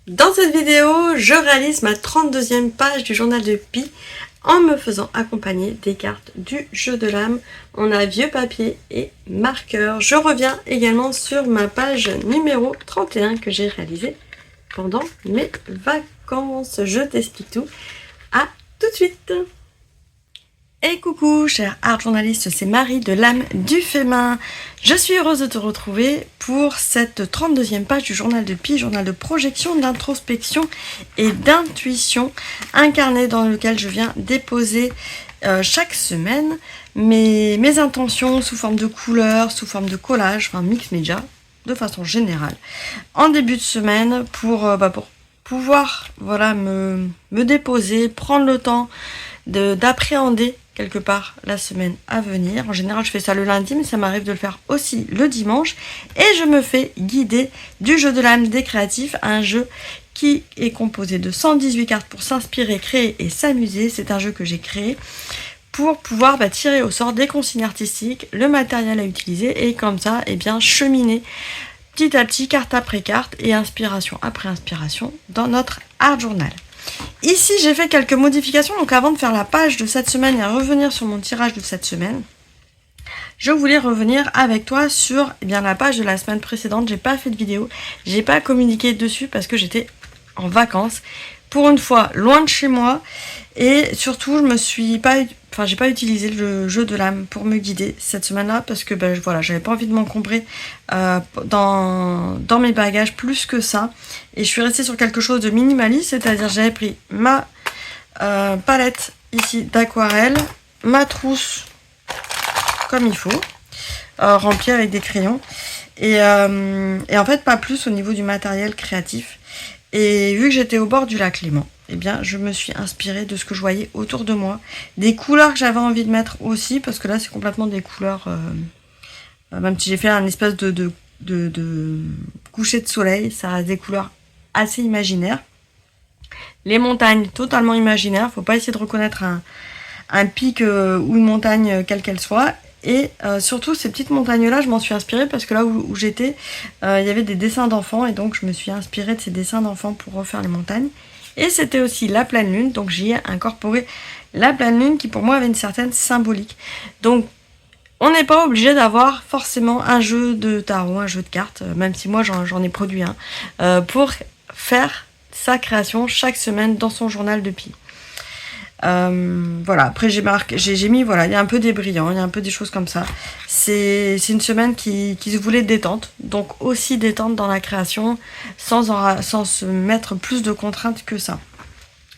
Dans cette vidéo, je réalise ma 32e page du journal de Pi en me faisant accompagner des cartes du jeu de l'âme. On a vieux papier et marqueur. Je reviens également sur ma page numéro 31 que j'ai réalisée pendant mes vacances. Je t'explique tout. À tout de suite. Et coucou cher art journaliste, c'est Marie de l'âme du Fémin. Je suis heureuse de te retrouver pour cette 32e page du journal de Pi, journal de projection, d'introspection et d'intuition, un carnet dans lequel je viens déposer chaque semaine mes intentions sous forme de couleurs, sous forme de collage, enfin mix média de façon générale, en début de semaine pour pouvoir me déposer, prendre le temps d'appréhender quelque part la semaine à venir. En général, je fais ça le lundi, mais ça m'arrive de le faire aussi le dimanche. Et je me fais guider du jeu de l'âme des créatifs, un jeu qui est composé de 118 cartes pour s'inspirer, créer et s'amuser. C'est un jeu que j'ai créé pour pouvoir tirer au sort des consignes artistiques, le matériel à utiliser et comme ça, cheminer petit à petit, carte après carte et inspiration après inspiration dans notre art journal. Ici, j'ai fait quelques modifications, donc avant de faire la page de cette semaine et revenir sur mon tirage de cette semaine, je voulais revenir avec toi sur la page de la semaine précédente. J'ai pas fait de vidéo, j'ai pas communiqué dessus parce que j'étais en vacances, pour une fois loin de chez moi, et surtout j'ai pas utilisé le jeu de l'âme pour me guider cette semaine-là parce que j'avais pas envie de m'encombrer dans mes bagages plus que ça, et je suis restée sur quelque chose de minimaliste, c'est-à-dire j'avais pris ma palette ici d'aquarelle, ma trousse comme il faut, remplie avec des crayons, et en fait pas plus au niveau du matériel créatif. Et vu que j'étais au bord du lac Léman, je me suis inspirée de ce que je voyais autour de moi, des couleurs que j'avais envie de mettre aussi, parce que là c'est complètement des couleurs, même si j'ai fait un espèce de coucher de soleil, ça a des couleurs assez imaginaires. Les montagnes totalement imaginaires, faut pas essayer de reconnaître un pic ou une montagne quelle qu'elle soit. Et surtout ces petites montagnes là, je m'en suis inspirée parce que là où j'étais, il y avait des dessins d'enfants, et donc je me suis inspirée de ces dessins d'enfants pour refaire les montagnes. Et c'était aussi la pleine lune, donc j'y ai incorporé la pleine lune qui pour moi avait une certaine symbolique. Donc on n'est pas obligé d'avoir forcément un jeu de tarot, un jeu de cartes, même si moi j'en ai produit un, pour faire sa création chaque semaine dans son journal de Pi. Après j'ai mis, il y a un peu des brillants, il y a un peu des choses comme ça. C'est une semaine qui se voulait détente, donc aussi détente dans la création, sans se mettre plus de contraintes que ça.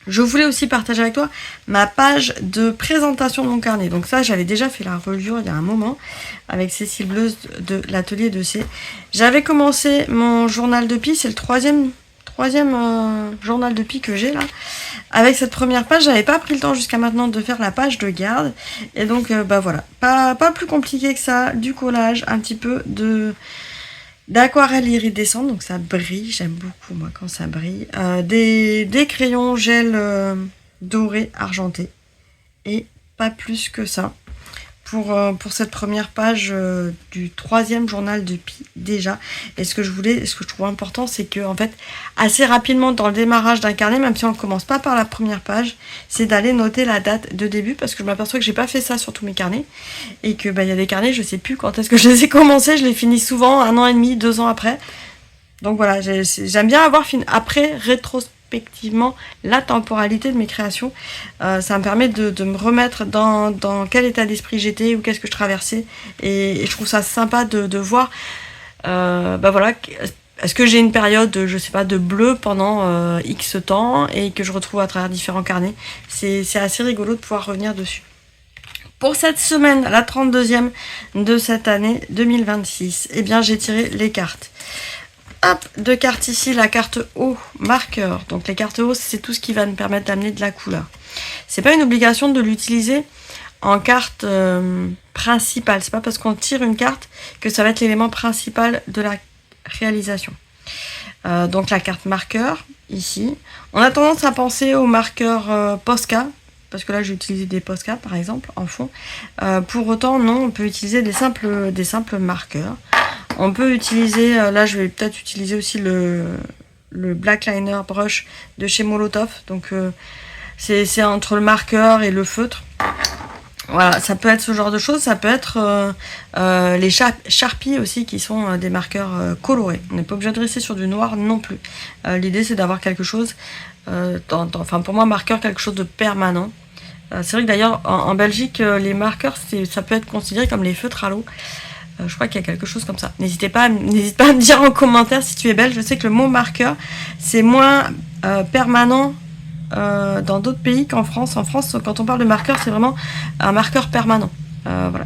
Je voulais aussi partager avec toi ma page de présentation de mon carnet. Donc ça, j'avais déjà fait la review il y a un moment avec Cécile Bleuze de l'atelier de C. J'avais commencé mon journal de Pi, c'est le troisième journal de Pi que j'ai là. Avec cette première page, j'avais pas pris le temps jusqu'à maintenant de faire la page de garde. Et donc pas plus compliqué que ça, du collage, un petit peu d'aquarelle iridescente, donc ça brille, j'aime beaucoup moi quand ça brille. Des crayons gel doré argenté, et pas plus que ça pour cette première page du troisième journal de Pi déjà. Et ce que je trouve important, c'est que en fait assez rapidement dans le démarrage d'un carnet, même si on ne commence pas par la première page, c'est d'aller noter la date de début, parce que je m'aperçois que j'ai pas fait ça sur tous mes carnets, et que il y a des carnets, je sais plus quand est-ce que je les ai commencés, je les finis souvent 1 an et demi, 2 ans après. Donc voilà, j'aime bien avoir après rétrospectivement la temporalité de mes créations. Ça me permet de me remettre dans quel état d'esprit j'étais ou qu'est-ce que je traversais, et je trouve ça sympa de voir est-ce que j'ai une période, je sais pas, de bleu pendant X temps et que je retrouve à travers différents carnets. C'est assez rigolo de pouvoir revenir dessus. Pour cette semaine, la 32e de cette année 2026, j'ai tiré les cartes. Hop, 2 cartes ici, la carte haut, marqueur. Donc les cartes haut, c'est tout ce qui va nous permettre d'amener de la couleur. C'est pas une obligation de l'utiliser en carte principale. C'est pas parce qu'on tire une carte que ça va être l'élément principal de la réalisation. Donc la carte marqueur, ici. On a tendance à penser au marqueur Posca, parce que là j'ai utilisé des Posca par exemple en fond. Pour autant, non, on peut utiliser des simples marqueurs. On peut utiliser, là je vais peut-être utiliser aussi le Black Liner Brush de chez Molotov. Donc c'est entre le marqueur et le feutre. Voilà, ça peut être ce genre de choses. Ça peut être les Sharpie aussi, qui sont des marqueurs colorés. On n'est pas obligé de rester sur du noir non plus. L'idée, c'est d'avoir quelque chose, enfin pour moi, marqueur, quelque chose de permanent. C'est vrai que d'ailleurs, en Belgique, les marqueurs, ça peut être considéré comme les feutres à l'eau. Je crois qu'il y a quelque chose comme ça. N'hésite pas à me dire en commentaire si tu es belge. Je sais que le mot marqueur, c'est moins permanent dans d'autres pays qu'en France. En France, quand on parle de marqueur, c'est vraiment un marqueur permanent. Voilà,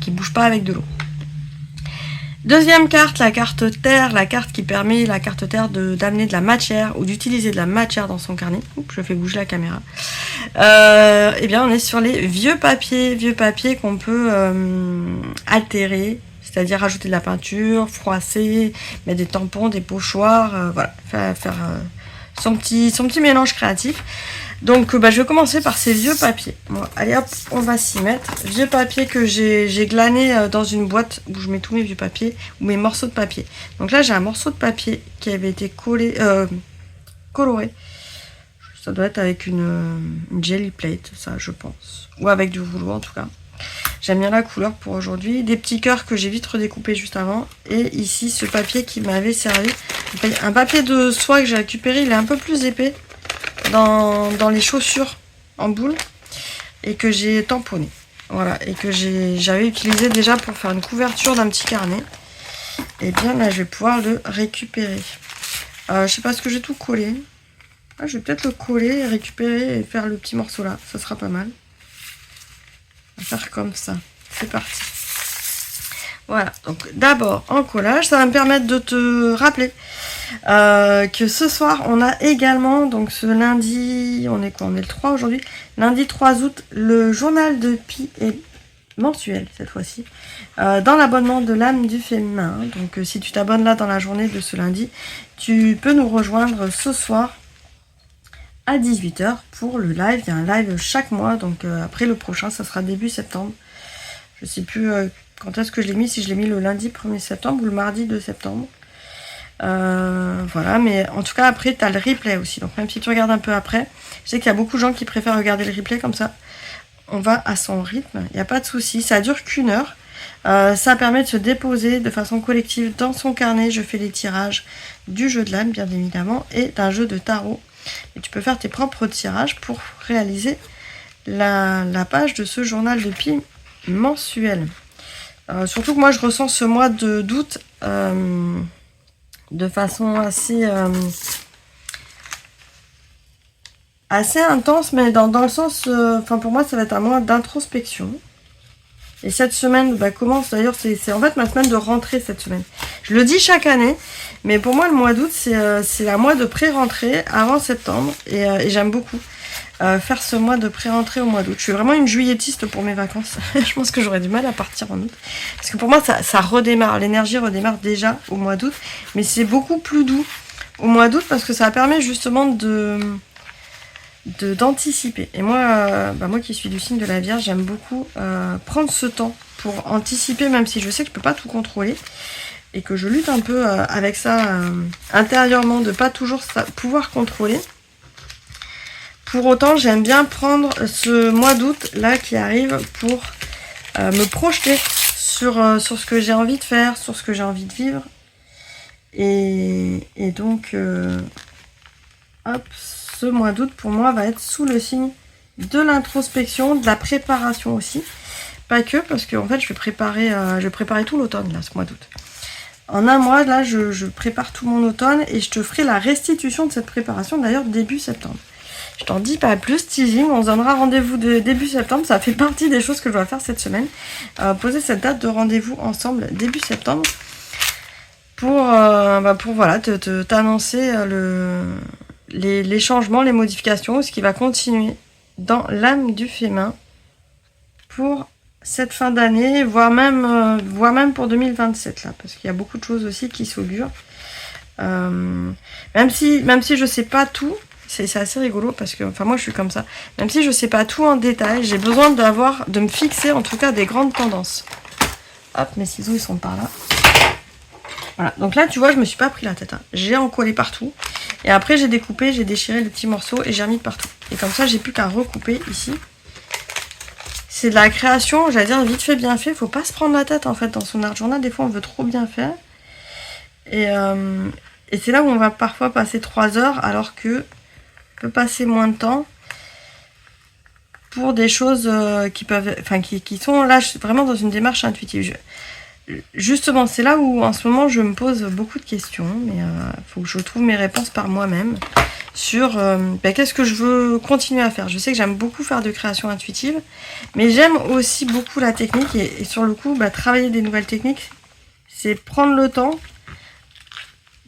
qui ne bouge pas avec de l'eau. Deuxième carte, la carte terre, la carte qui permet, la carte terre, d'amener de la matière ou d'utiliser de la matière dans son carnet. Oups, je fais bouger la caméra. Eh bien, on est sur les vieux papiers qu'on peut altérer, c'est-à-dire rajouter de la peinture, froisser, mettre des tampons, des pochoirs, voilà, faire son petit mélange créatif. Donc je vais commencer par ces vieux papiers. Bon, allez hop, on va s'y mettre. Vieux papiers que j'ai glané dans une boîte où je mets tous mes vieux papiers, ou mes morceaux de papier. Donc là j'ai un morceau de papier qui avait été coloré. Ça doit être avec une jelly plate, ça je pense. Ou avec du rouleau en tout cas. J'aime bien la couleur pour aujourd'hui. Des petits cœurs que j'ai vite redécoupés juste avant. Et ici ce papier qui m'avait servi. Un papier de soie que j'ai récupéré, il est un peu plus épais. Dans les chaussures en boule et que j'ai tamponné, voilà, et que j'avais utilisé déjà pour faire une couverture d'un petit carnet. Et bien là je vais pouvoir le récupérer. Je sais pas, ce que j'ai tout collé. Je vais peut-être le coller, récupérer et faire le petit morceau là, ça sera pas mal. On va faire comme ça, c'est parti. Voilà, donc d'abord en collage, ça va me permettre de te rappeler que ce soir on a également, donc ce lundi, on est quoi, on est le 3 aujourd'hui, lundi 3 août, le journal de Pi est mensuel cette fois-ci, dans l'abonnement de l'âme du féminin. Donc si tu t'abonnes là dans la journée de ce lundi, tu peux nous rejoindre ce soir à 18 h pour le live. Il y a un live chaque mois, donc après le prochain, ça sera début septembre. Je sais plus quand est-ce que je l'ai mis, si je l'ai mis le lundi 1er septembre ou le mardi 2 septembre. Voilà, mais en tout cas après tu as le replay aussi, donc même si tu regardes un peu après, je sais qu'il y a beaucoup de gens qui préfèrent regarder le replay, comme ça on va à son rythme, il n'y a pas de souci, ça dure qu'1 heure. Ça permet de se déposer de façon collective dans son carnet. Je fais les tirages du jeu de l'âme bien évidemment et d'un jeu de tarot, et tu peux faire tes propres tirages pour réaliser la page de ce journal de Pi mensuel. Surtout que moi je ressens ce mois d'août de façon assez intense, mais dans le sens, enfin pour moi ça va être un mois d'introspection. Et cette semaine commence, d'ailleurs c'est en fait ma semaine de rentrée cette semaine. Je le dis chaque année, mais pour moi le mois d'août c'est un mois de pré-rentrée avant septembre, et j'aime beaucoup faire ce mois de pré-rentrée au mois d'août. Je suis vraiment une juillettiste pour mes vacances. Je pense que j'aurais du mal à partir en août, parce que pour moi ça redémarre, l'énergie redémarre déjà au mois d'août, mais c'est beaucoup plus doux au mois d'août parce que ça permet justement d'anticiper. Et moi, moi qui suis du signe de la Vierge, j'aime beaucoup prendre ce temps pour anticiper, même si je sais que je peux pas tout contrôler et que je lutte un peu avec ça intérieurement, de pas toujours pouvoir contrôler. Pour autant, j'aime bien prendre ce mois d'août là qui arrive pour me projeter sur ce que j'ai envie de faire, sur ce que j'ai envie de vivre. Et donc, hop, ce mois d'août pour moi va être sous le signe de l'introspection, de la préparation aussi. Pas que, parce qu'en fait je vais préparer tout l'automne là, ce mois d'août. En un mois là, je prépare tout mon automne et je te ferai la restitution de cette préparation d'ailleurs début septembre. Je t'en dis pas plus, teasing, on se donnera rendez-vous de début septembre, ça fait partie des choses que je dois faire cette semaine. Poser cette date de rendez-vous ensemble début septembre pour voilà, t'annoncer les changements, les modifications, ce qui va continuer dans l'âme du féminin pour cette fin d'année, voire même pour 2027 là, parce qu'il y a beaucoup de choses aussi qui s'augurent. Même si je sais pas tout, c'est assez rigolo parce que, enfin moi je suis comme ça, même si je sais pas tout en détail, j'ai besoin de me fixer en tout cas des grandes tendances. Hop, mes ciseaux ils sont par là. Voilà, donc là tu vois je me suis pas pris la tête, hein. J'ai encollé partout et après j'ai découpé, j'ai déchiré les petits morceaux et j'ai remis de partout. Et comme ça j'ai plus qu'à recouper ici. C'est de la création, j'allais dire vite fait bien fait, faut pas se prendre la tête en fait dans son art journal, des fois on veut trop bien faire. Et c'est là où on va parfois passer 3 heures alors que on peut passer moins de temps pour des choses qui peuvent, enfin qui sont là vraiment dans une démarche intuitive. Justement, c'est là où en ce moment je me pose beaucoup de questions, mais faut que je trouve mes réponses par moi-même sur qu'est-ce que je veux continuer à faire. Je sais que j'aime beaucoup faire de création intuitive, mais j'aime aussi beaucoup la technique et sur le coup, travailler des nouvelles techniques, c'est prendre le temps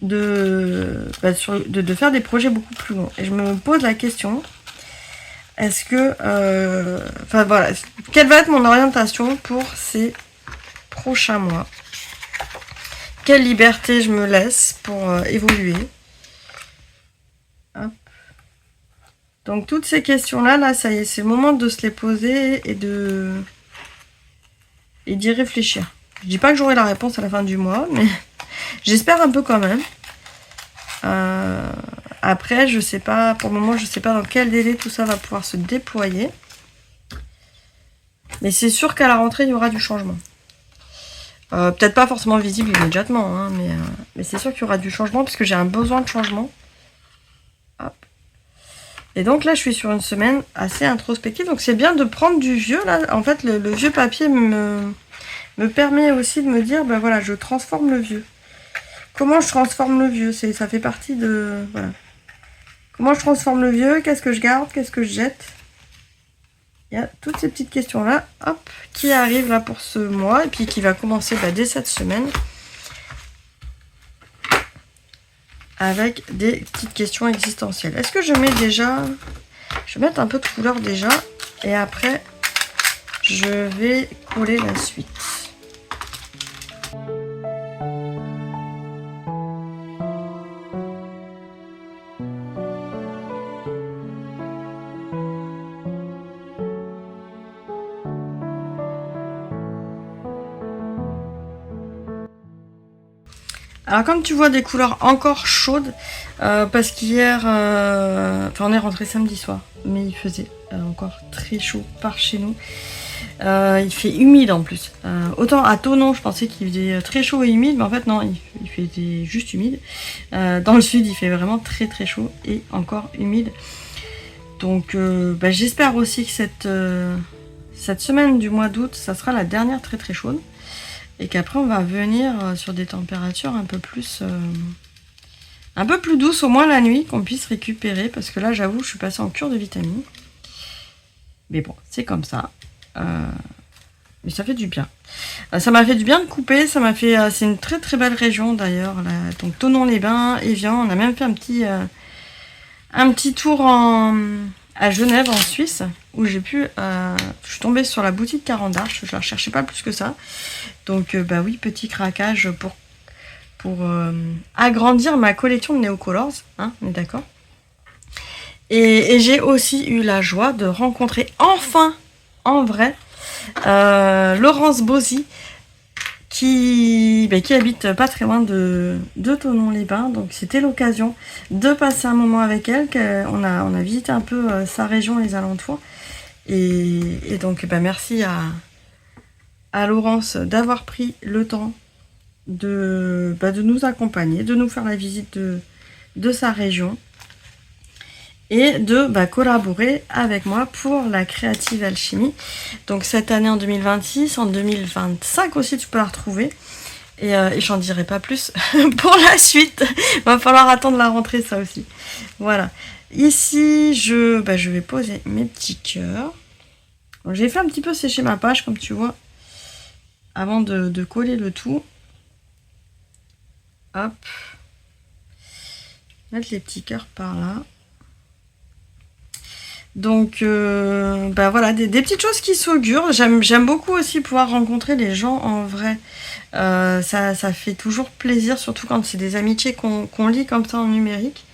de faire des projets beaucoup plus longs. Et je me pose la question, est-ce que, enfin voilà, quelle va être mon orientation pour ces prochains mois? Quelle liberté je me laisse pour évoluer? Hop. Donc toutes ces questions-là, là, ça y est, c'est le moment de se les poser et d'y réfléchir. Je dis pas que j'aurai la réponse à la fin du mois, mais j'espère un peu quand même. Après, je sais pas, pour le moment, je sais pas dans quel délai tout ça va pouvoir se déployer. Mais c'est sûr qu'à la rentrée, il y aura du changement. Peut-être pas forcément visible immédiatement, hein, mais c'est sûr qu'il y aura du changement parce que j'ai un besoin de changement. Hop. Et donc là, je suis sur une semaine assez introspective. Donc c'est bien de prendre du vieux. Là, en fait, le vieux papier me permet aussi de me dire, ben voilà, je transforme le vieux. Comment je transforme le vieux? Ça fait partie de... Voilà. Comment je transforme le vieux? Qu'est-ce que je garde? Qu'est-ce que je jette? Il y a toutes ces petites questions-là, hop, qui arrivent là pour ce mois. Et puis qui va commencer dès cette semaine. Avec des petites questions existentielles. Est-ce que je mets déjà... Je vais mettre un peu de couleur déjà. Et après, je vais coller la suite. Alors comme tu vois des couleurs encore chaudes, parce qu'hier, on est rentré samedi soir, mais il faisait encore très chaud par chez nous. Il fait humide en plus. Autant à Thonon, je pensais qu'il faisait très chaud et humide, mais en fait non, il faisait juste humide. Dans le sud, il fait vraiment très très chaud et encore humide. Donc j'espère aussi que cette semaine du mois d'août, ça sera la dernière très très chaude. Et qu'après on va venir sur des températures un peu plus douces, au moins la nuit, qu'on puisse récupérer. Parce que là, j'avoue, je suis passée en cure de vitamines. Mais bon, c'est comme ça. Mais ça fait du bien. Ça m'a fait du bien de couper. Ça m'a fait. C'est une très très belle région d'ailleurs. Donc Thonon-les-Bains, Évian. On a même fait un petit tour à Genève en Suisse, où j'ai pu... je suis tombée sur la boutique Caran d'Arche. Je ne la recherchais pas plus que ça. Donc oui, petit craquage pour agrandir ma collection de Neocolors, hein, on est d'accord. Et j'ai aussi eu la joie de rencontrer enfin, en vrai, Laurence Bozzi, qui habite pas très loin de Thonon-les-Bains. Donc c'était l'occasion de passer un moment avec elle. On a visité un peu sa région, les alentours. Et donc merci à Laurence d'avoir pris le temps de nous accompagner, de nous faire la visite de sa région et de collaborer avec moi pour la Creative Alchimie. Donc cette année en 2026, en 2025 aussi tu peux la retrouver. Et j'en dirai pas plus pour la suite. Va falloir attendre la rentrée, ça aussi. Voilà. Ici, je vais poser mes petits cœurs. J'ai fait un petit peu sécher ma page, comme tu vois, avant de coller le tout. Hop. Mettre les petits cœurs par là. Donc voilà, des petites choses qui s'augurent. J'aime beaucoup aussi pouvoir rencontrer les gens en vrai. Ça fait toujours plaisir, surtout quand c'est des amitiés qu'on lit comme ça en numérique.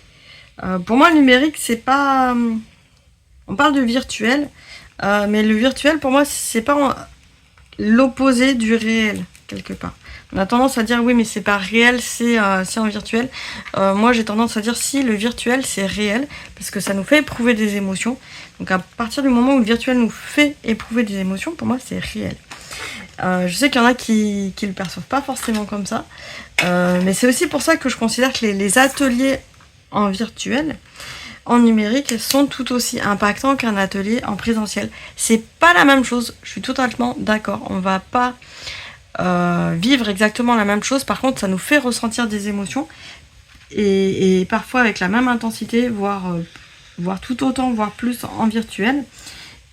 Pour moi, le numérique, c'est pas... On parle de virtuel, mais le virtuel, pour moi, c'est pas l'opposé du réel, quelque part. On a tendance à dire oui mais c'est pas réel, c'est en virtuel. Moi j'ai tendance à dire si le virtuel c'est réel, parce que ça nous fait éprouver des émotions. Donc à partir du moment où le virtuel nous fait éprouver des émotions, pour moi c'est réel. Je sais qu'il y en a qui le perçoivent pas forcément comme ça, mais c'est aussi pour ça que je considère que les ateliers en virtuel, en numérique, sont tout aussi impactants qu'un atelier en présentiel. C'est pas la même chose, je suis totalement d'accord. On va pas vivre exactement la même chose, par contre ça nous fait ressentir des émotions et parfois avec la même intensité, voire tout autant, voire plus en virtuel.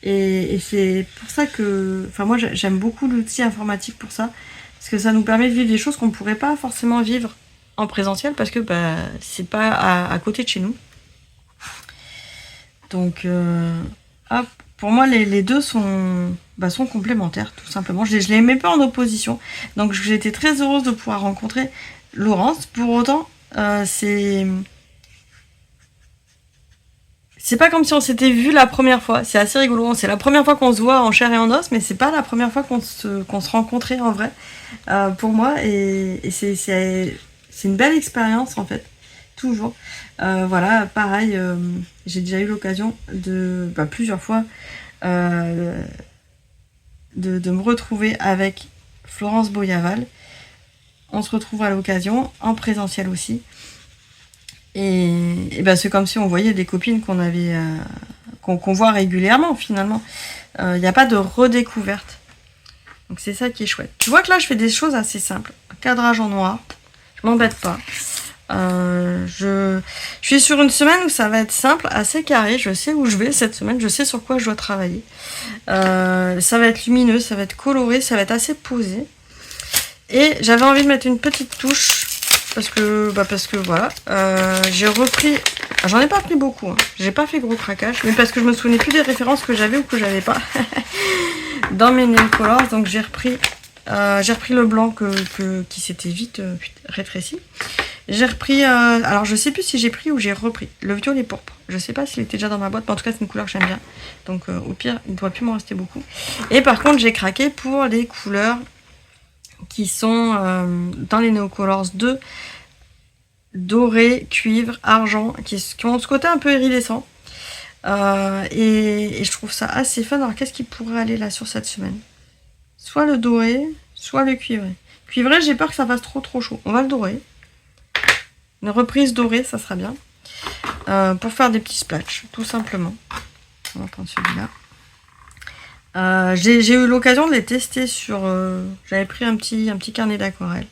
Et c'est pour ça que, enfin moi j'aime beaucoup l'outil informatique pour ça, parce que ça nous permet de vivre des choses qu'on ne pourrait pas forcément vivre en présentiel, parce que c'est pas à côté de chez nous. Donc hop, pour moi les deux sont complémentaires tout simplement. Je les mets pas en opposition. Donc j'étais très heureuse de pouvoir rencontrer Laurence. Pour autant, c'est pas comme si on s'était vu la première fois. C'est assez rigolo. C'est la première fois qu'on se voit en chair et en os, mais c'est pas la première fois qu'on se rencontrait en vrai. Pour moi, et c'est une belle expérience en fait. Toujours. Voilà, pareil, j'ai déjà eu l'occasion de plusieurs fois de me retrouver avec Florence Boyaval. On se retrouve à l'occasion, en présentiel aussi. Et c'est comme si on voyait des copines qu'on avait qu'on voit régulièrement finalement. Il n'y a pas de redécouverte. Donc c'est ça qui est chouette. Tu vois que là je fais des choses assez simples. Cadrage en noir. Je m'embête pas. Je suis sur une semaine où ça va être simple, assez carré. Je sais où je vais cette semaine, je sais sur quoi je dois travailler. Ça va être lumineux, ça va être coloré, ça va être assez posé. Et j'avais envie de mettre une petite touche parce que voilà. J'ai repris. J'en ai pas pris beaucoup, hein. J'ai pas fait gros craquage, mais parce que je me souvenais plus des références que j'avais ou que j'avais pas dans mes nail colors. Donc j'ai repris le blanc qui s'était vite rétréci. J'ai repris, alors je sais plus si j'ai pris ou j'ai repris le violet pourpre. Je sais pas s'il était déjà dans ma boîte, mais en tout cas c'est une couleur que j'aime bien. Donc au pire, il ne doit plus m'en rester beaucoup. Et par contre, j'ai craqué pour les couleurs qui sont dans les Neocolors 2, doré, cuivre, argent, qui ont ce côté un peu iridescent. Et je trouve ça assez fun. Alors qu'est-ce qui pourrait aller là sur cette semaine? Soit le doré, soit le cuivré. Cuivré, j'ai peur que ça fasse trop chaud. On va le dorer. Une reprise dorée, ça sera bien. Pour faire des petits splatchs, tout simplement. On va prendre celui-là. J'ai eu l'occasion de les tester sur... J'avais pris un petit carnet d'aquarelle.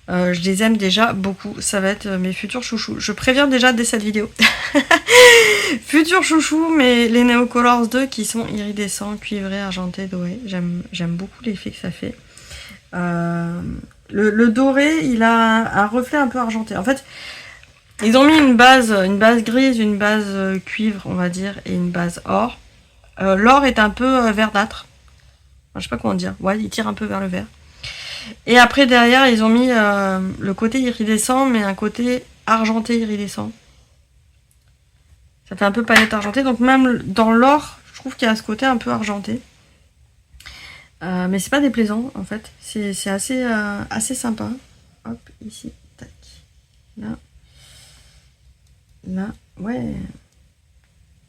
Je les aime déjà beaucoup. Ça va être mes futurs chouchous. Je préviens déjà dès cette vidéo. Futurs chouchous, mais les Neocolors 2 qui sont iridescents, cuivrés, argentés, dorés. J'aime beaucoup l'effet que ça fait. Le doré, il a un reflet un peu argenté. En fait, ils ont mis une base grise, une base cuivre, on va dire, et une base or. L'or est un peu verdâtre. Enfin, je sais pas comment dire. Ouais, il tire un peu vers le vert. Et après, derrière, ils ont mis le côté iridescent, mais un côté argenté iridescent. Ça fait un peu palette argentée. Donc même dans l'or, je trouve qu'il y a ce côté un peu argenté. Mais c'est pas déplaisant en fait, c'est assez sympa. Hop, ici, tac, là, ouais.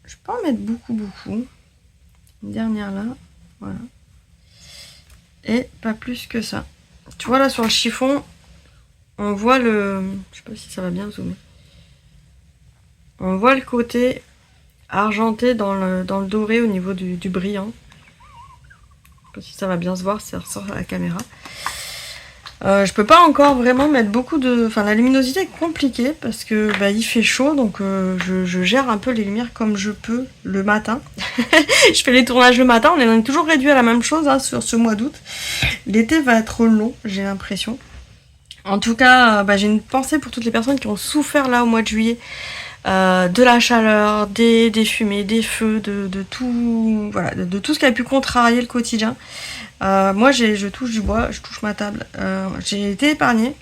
Je peux en mettre beaucoup. Une dernière là, voilà. Et pas plus que ça. Tu vois là sur le chiffon, on voit le... Je sais pas si ça va bien zoomer. On voit le côté argenté dans le doré au niveau du brillant. Je sais pas si ça va bien se voir, si ça ressort à la caméra. Je peux pas encore vraiment mettre beaucoup de... Enfin, la luminosité est compliquée parce que il fait chaud, donc je gère un peu les lumières comme je peux le matin. Je fais les tournages le matin, on est toujours réduit à la même chose hein, sur ce mois d'août. L'été va être long, j'ai l'impression. En tout cas, j'ai une pensée pour toutes les personnes qui ont souffert là au mois de juillet. De la chaleur, des fumées, des feux, de tout, voilà, de tout ce qui a pu contrarier le quotidien. Moi, je touche du bois, je touche ma table. J'ai été épargnée.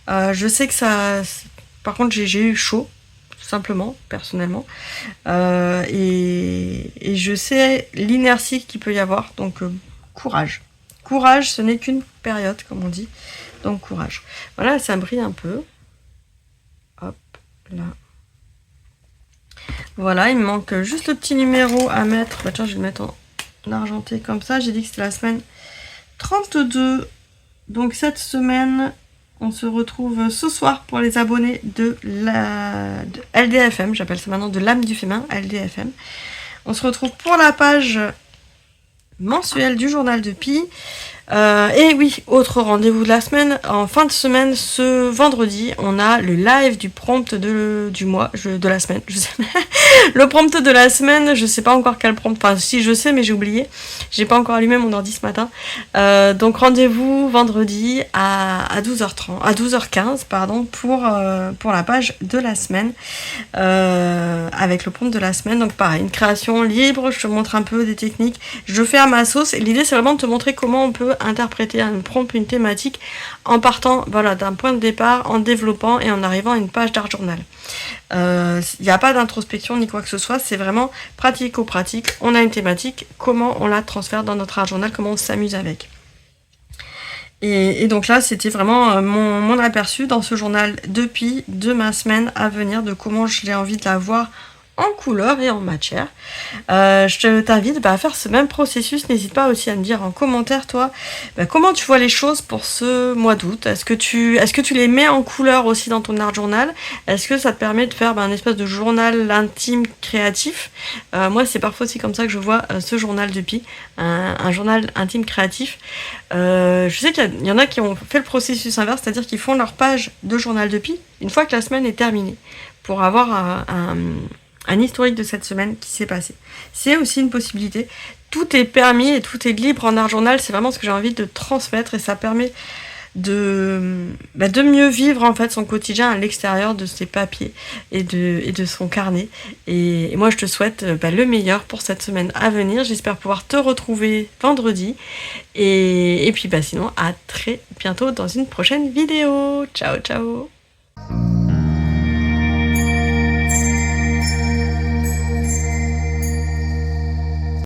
Je sais que ça... Par contre, j'ai eu chaud, tout simplement, personnellement. Et je sais l'inertie qu'il peut y avoir. Donc, courage. Courage, ce n'est qu'une période, comme on dit. Donc courage. Voilà, ça brille un peu. Hop, là. Voilà, il me manque juste le petit numéro à mettre. Bah tiens, je vais le mettre en argenté comme ça. J'ai dit que c'était la semaine 32. Donc cette semaine, on se retrouve ce soir pour les abonnés de LDFM. J'appelle ça maintenant de l'âme du féminin, LDFM. On se retrouve pour la page mensuelle du journal de Pi. Et oui, autre rendez-vous de la semaine, en fin de semaine, ce vendredi, on a le live du prompt du mois, de la semaine, je sais. Le prompt de la semaine, je sais pas encore quel prompt, enfin si je sais mais j'ai oublié, j'ai pas encore allumé mon ordi ce matin. Donc rendez-vous vendredi à 12h30, à 12h15 pardon, pour la page de la semaine, avec le prompt de la semaine. Donc pareil, une création libre, je te montre un peu des techniques, je fais à ma sauce, et l'idée c'est vraiment de te montrer comment on peut interpréter un prompt, une thématique, en partant voilà, d'un point de départ, en développant et en arrivant à une page d'art journal. Il n'y a pas d'introspection ni quoi que ce soit, c'est vraiment pratico-pratique. On a une thématique, comment on la transfère dans notre art journal, comment on s'amuse avec. Et donc là, c'était vraiment mon aperçu dans ce journal depuis de ma semaine à venir, de comment j'ai envie de la voir en couleur et en matière. Je t'invite à faire ce même processus. N'hésite pas aussi à me dire en commentaire, toi, comment tu vois les choses pour ce mois d'août. Est-ce que tu les mets en couleur aussi dans ton art journal? Est-ce que ça te permet de faire un espèce de journal intime créatif? Moi, c'est parfois aussi comme ça que je vois ce journal de Pi, un journal intime créatif. Je sais qu'il y en a qui ont fait le processus inverse, c'est-à-dire qu'ils font leur page de journal de Pi une fois que la semaine est terminée, pour avoir un historique de cette semaine qui s'est passé. C'est aussi une possibilité. Tout est permis et tout est libre en art journal. C'est vraiment ce que j'ai envie de transmettre et ça permet de mieux vivre en fait son quotidien à l'extérieur de ses papiers et de son carnet. Et moi je te souhaite le meilleur pour cette semaine à venir. J'espère pouvoir te retrouver vendredi. Et puis sinon à très bientôt dans une prochaine vidéo. Ciao ciao.